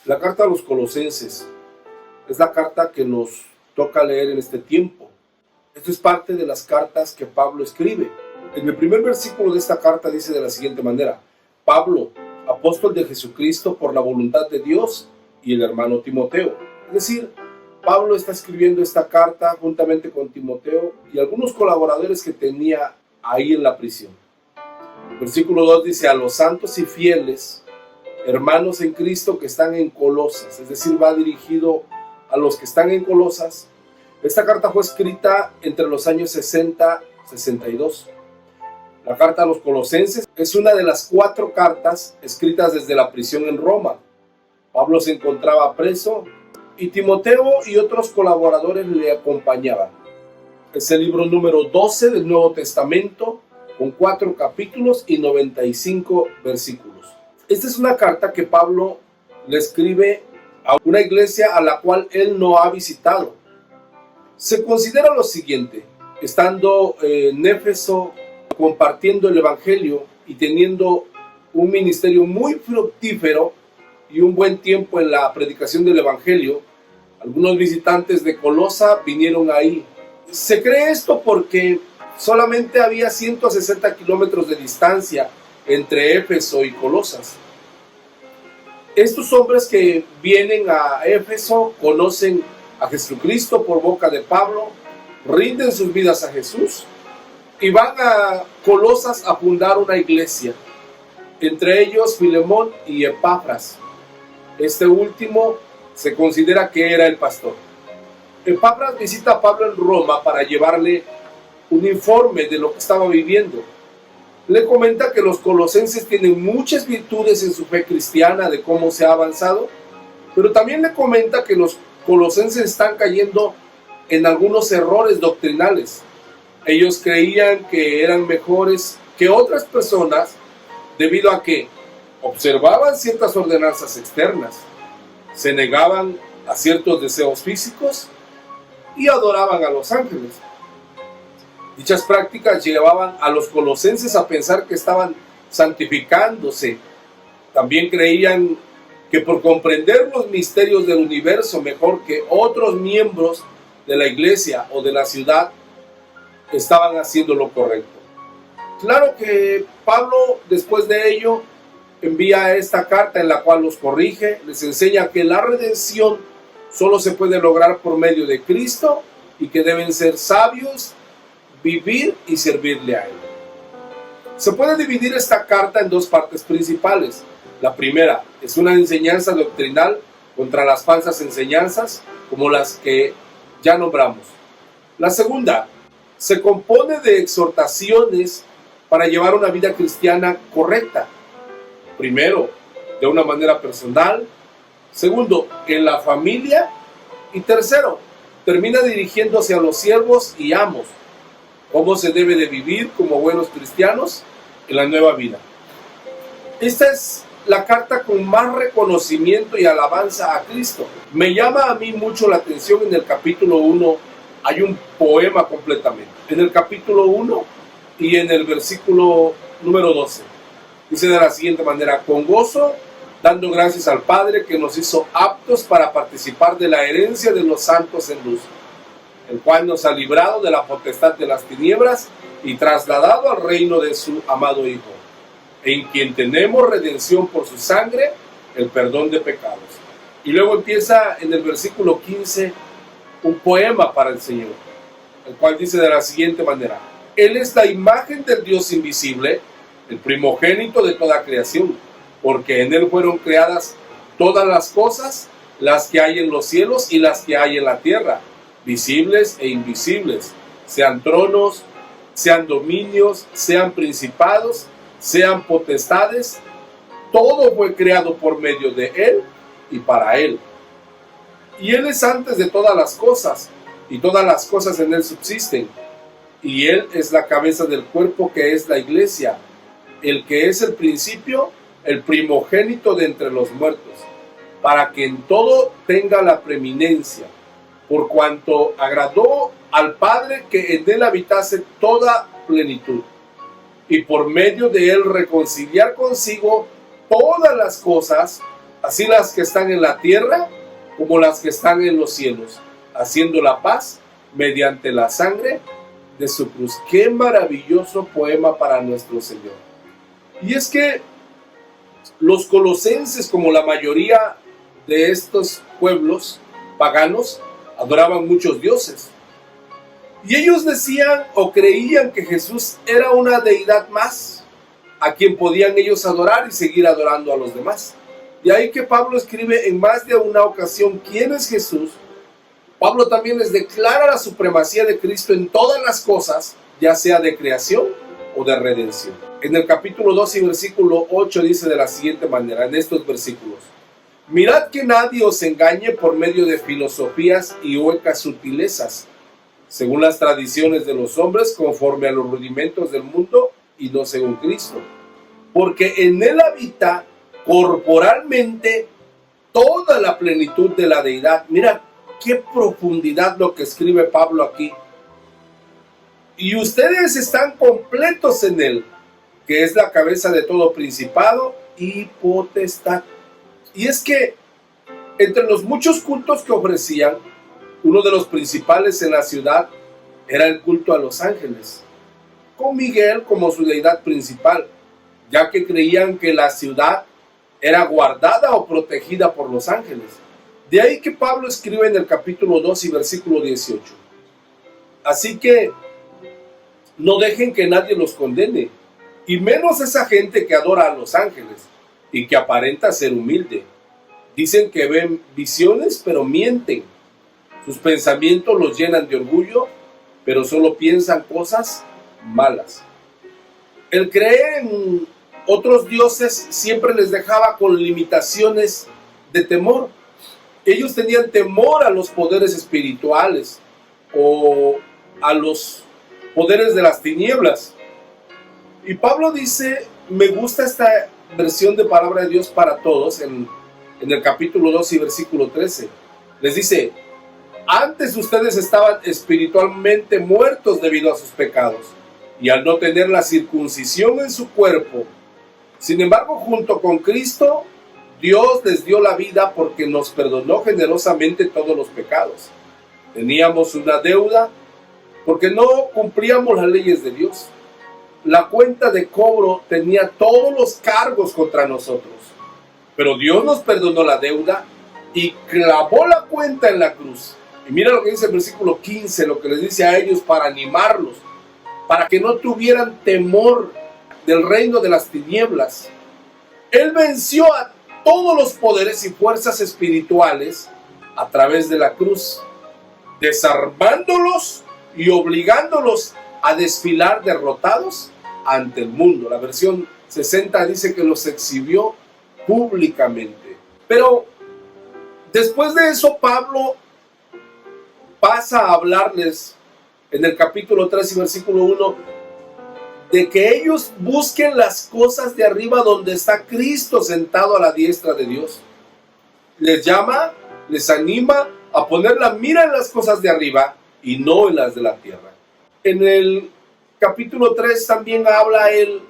La carta a los Colosenses es la carta que nos toca leer en este tiempo. Esto es parte de las cartas que Pablo escribe. En el primer versículo de esta carta dice de la siguiente manera: Pablo, apóstol de Jesucristo por la voluntad de Dios, y el hermano Timoteo. Es decir, Pablo está escribiendo esta carta juntamente con Timoteo y algunos colaboradores que tenía ahí en la prisión. Versículo 2 dice: a los santos y fieles hermanos en Cristo que están en Colosas. Es decir, va dirigido a los que están en Colosas. Esta carta fue escrita entre los años 60 y 62. La carta a los Colosenses es una de las 4 cartas escritas desde la prisión en Roma. Pablo se encontraba preso y Timoteo y otros colaboradores le acompañaban. Es el libro número 12 del Nuevo Testamento, con 4 capítulos y 95 versículos. Esta es una carta que Pablo le escribe a una iglesia a la cual él no ha visitado. Se considera lo siguiente: estando en Éfeso compartiendo el evangelio y teniendo un ministerio muy fructífero y un buen tiempo en la predicación del evangelio, algunos visitantes de Colosa vinieron ahí. Se cree esto porque solamente había 160 kilómetros de distancia entre Éfeso y Colosas. Estos hombres que vienen a Éfeso conocen a Jesucristo por boca de Pablo, rinden sus vidas a Jesús y van a Colosas a fundar una iglesia, entre ellos Filemón y Epafras. Este último se considera que era el pastor. Epafras visita a Pablo en Roma para llevarle un informe de lo que estaba viviendo. Le comenta que los colosenses tienen muchas virtudes en su fe cristiana, de cómo se ha avanzado, pero también le comenta que los colosenses están cayendo en algunos errores doctrinales. Ellos creían que eran mejores que otras personas debido a que observaban ciertas ordenanzas externas, se negaban a ciertos deseos físicos y adoraban a los ángeles. Dichas prácticas llevaban a los colosenses a pensar que estaban santificándose. También creían que por comprender los misterios del universo mejor que otros miembros de la iglesia o de la ciudad, estaban haciendo lo correcto. Claro que Pablo, después de ello, envía esta carta en la cual los corrige, les enseña que la redención solo se puede lograr por medio de Cristo y que deben ser sabios, vivir y servirle a Él. Se puede dividir esta carta en 2 partes principales. La primera es una enseñanza doctrinal contra las falsas enseñanzas, como las que ya nombramos. La segunda se compone de exhortaciones para llevar una vida cristiana correcta. Primero, de una manera personal. Segundo, en la familia. Y tercero, termina dirigiéndose a los siervos y amos, cómo se debe de vivir como buenos cristianos en la nueva vida. Esta es la carta con más reconocimiento y alabanza a Cristo. Me llama a mí mucho la atención en el capítulo 1, hay un poema completamente. En el capítulo 1 y en el versículo número 12. Dice de la siguiente manera: con gozo, dando gracias al Padre que nos hizo aptos para participar de la herencia de los santos en luz, el cual nos ha librado de la potestad de las tinieblas y trasladado al reino de su amado Hijo, en quien tenemos redención por su sangre, el perdón de pecados. Y luego empieza en el versículo 15 un poema para el Señor, el cual dice de la siguiente manera: Él es la imagen del Dios invisible, el primogénito de toda creación, porque en Él fueron creadas todas las cosas, las que hay en los cielos y las que hay en la tierra, visibles e invisibles, sean tronos, sean dominios, sean principados, sean potestades. Todo fue creado por medio de Él y para Él. Y Él es antes de todas las cosas, y todas las cosas en Él subsisten. Y Él es la cabeza del cuerpo, que es la iglesia, el que es el principio, el primogénito de entre los muertos, para que en todo tenga la preeminencia, por cuanto agradó al Padre que en Él habitase toda plenitud, y por medio de Él reconciliar consigo todas las cosas, así las que están en la tierra como las que están en los cielos, haciendo la paz mediante la sangre de su cruz. Qué maravilloso poema para nuestro Señor. Y es que los colosenses, como la mayoría de estos pueblos paganos, adoraban muchos dioses. Y ellos decían o creían que Jesús era una deidad más, a quien podían ellos adorar y seguir adorando a los demás. De ahí que Pablo escribe en más de una ocasión quién es Jesús. Pablo también les declara la supremacía de Cristo en todas las cosas, ya sea de creación o de redención. En el capítulo 2 y versículo 8 dice de la siguiente manera, en estos versículos: mirad que nadie os engañe por medio de filosofías y huecas sutilezas, según las tradiciones de los hombres, conforme a los rudimentos del mundo y no según Cristo. Porque en él habita corporalmente toda la plenitud de la deidad. Mira qué profundidad lo que escribe Pablo aquí. Y ustedes están completos en él, que es la cabeza de todo principado y potestad. Y es que entre los muchos cultos que ofrecían, uno de los principales en la ciudad era el culto a los ángeles, con Miguel como su deidad principal, ya que creían que la ciudad era guardada o protegida por los ángeles. De ahí que Pablo escribe en el capítulo 2 y versículo 18: así que no dejen que nadie los condene, y menos esa gente que adora a los ángeles y que aparenta ser humilde. Dicen que ven visiones, pero mienten. Sus pensamientos los llenan de orgullo, pero solo piensan cosas malas. El creer en otros dioses siempre les dejaba con limitaciones de temor. Ellos tenían temor a los poderes espirituales o a los poderes de las tinieblas. Y Pablo dice, me gusta esta versión de Palabra de Dios para Todos, en el capítulo 2 y versículo 13. Les dice: antes ustedes estaban espiritualmente muertos debido a sus pecados y al no tener la circuncisión en su cuerpo. Sin embargo, junto con Cristo, Dios les dio la vida porque nos perdonó generosamente todos los pecados. Teníamos una deuda porque no cumplíamos las leyes de Dios. La cuenta de cobro tenía todos los cargos contra nosotros, pero Dios nos perdonó la deuda y clavó la cuenta en la cruz. Y mira lo que dice el versículo 15, lo que les dice a ellos para animarlos, para que no tuvieran temor del reino de las tinieblas. Él venció a todos los poderes y fuerzas espirituales a través de la cruz, desarmándolos y obligándolos a desfilar derrotados ante el mundo. La versión 60 dice que los exhibió públicamente. Pero después de eso, Pablo pasa a hablarles en el capítulo 3 y versículo 1 de que ellos busquen las cosas de arriba donde está Cristo sentado a la diestra de Dios. Les llama, les anima a poner la mira en las cosas de arriba y no en las de la tierra. En el capítulo 3 también habla el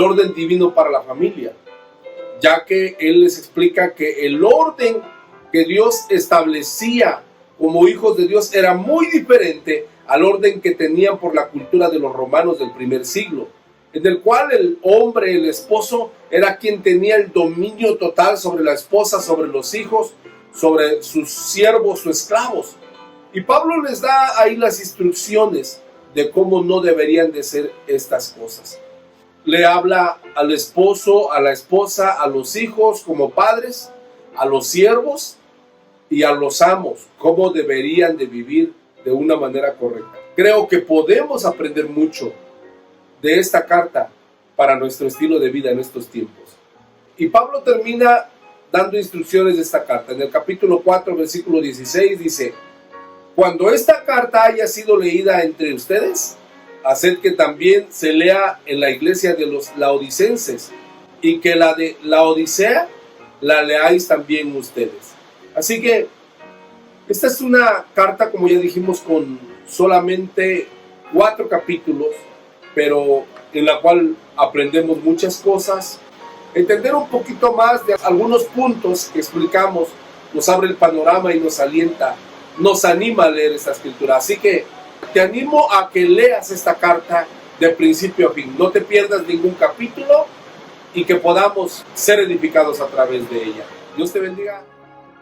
orden divino para la familia, ya que él les explica que el orden que Dios establecía como hijos de Dios era muy diferente al orden que tenían por la cultura de los romanos del primer siglo, en el cual el hombre, el esposo, era quien tenía el dominio total sobre la esposa, sobre los hijos, sobre sus siervos o esclavos. Y Pablo les da ahí las instrucciones de cómo no deberían de ser estas cosas. Le habla al esposo, a la esposa, a los hijos como padres, a los siervos y a los amos, cómo deberían de vivir de una manera correcta. Creo que podemos aprender mucho de esta carta para nuestro estilo de vida en estos tiempos. Y Pablo termina dando instrucciones de esta carta. En el capítulo 4, versículo 16 dice: cuando esta carta haya sido leída entre ustedes, haced que también se lea en la iglesia de los laodicenses, y que la de Laodicea la leáis también ustedes. Así que esta es una carta, como ya dijimos, con solamente 4 capítulos, pero en la cual aprendemos muchas cosas. Entender un poquito más de algunos puntos que explicamos nos abre el panorama y nos alienta, nos anima a leer esta escritura. Así que te animo a que leas esta carta de principio a fin. No te pierdas ningún capítulo y que podamos ser edificados a través de ella. Dios te bendiga.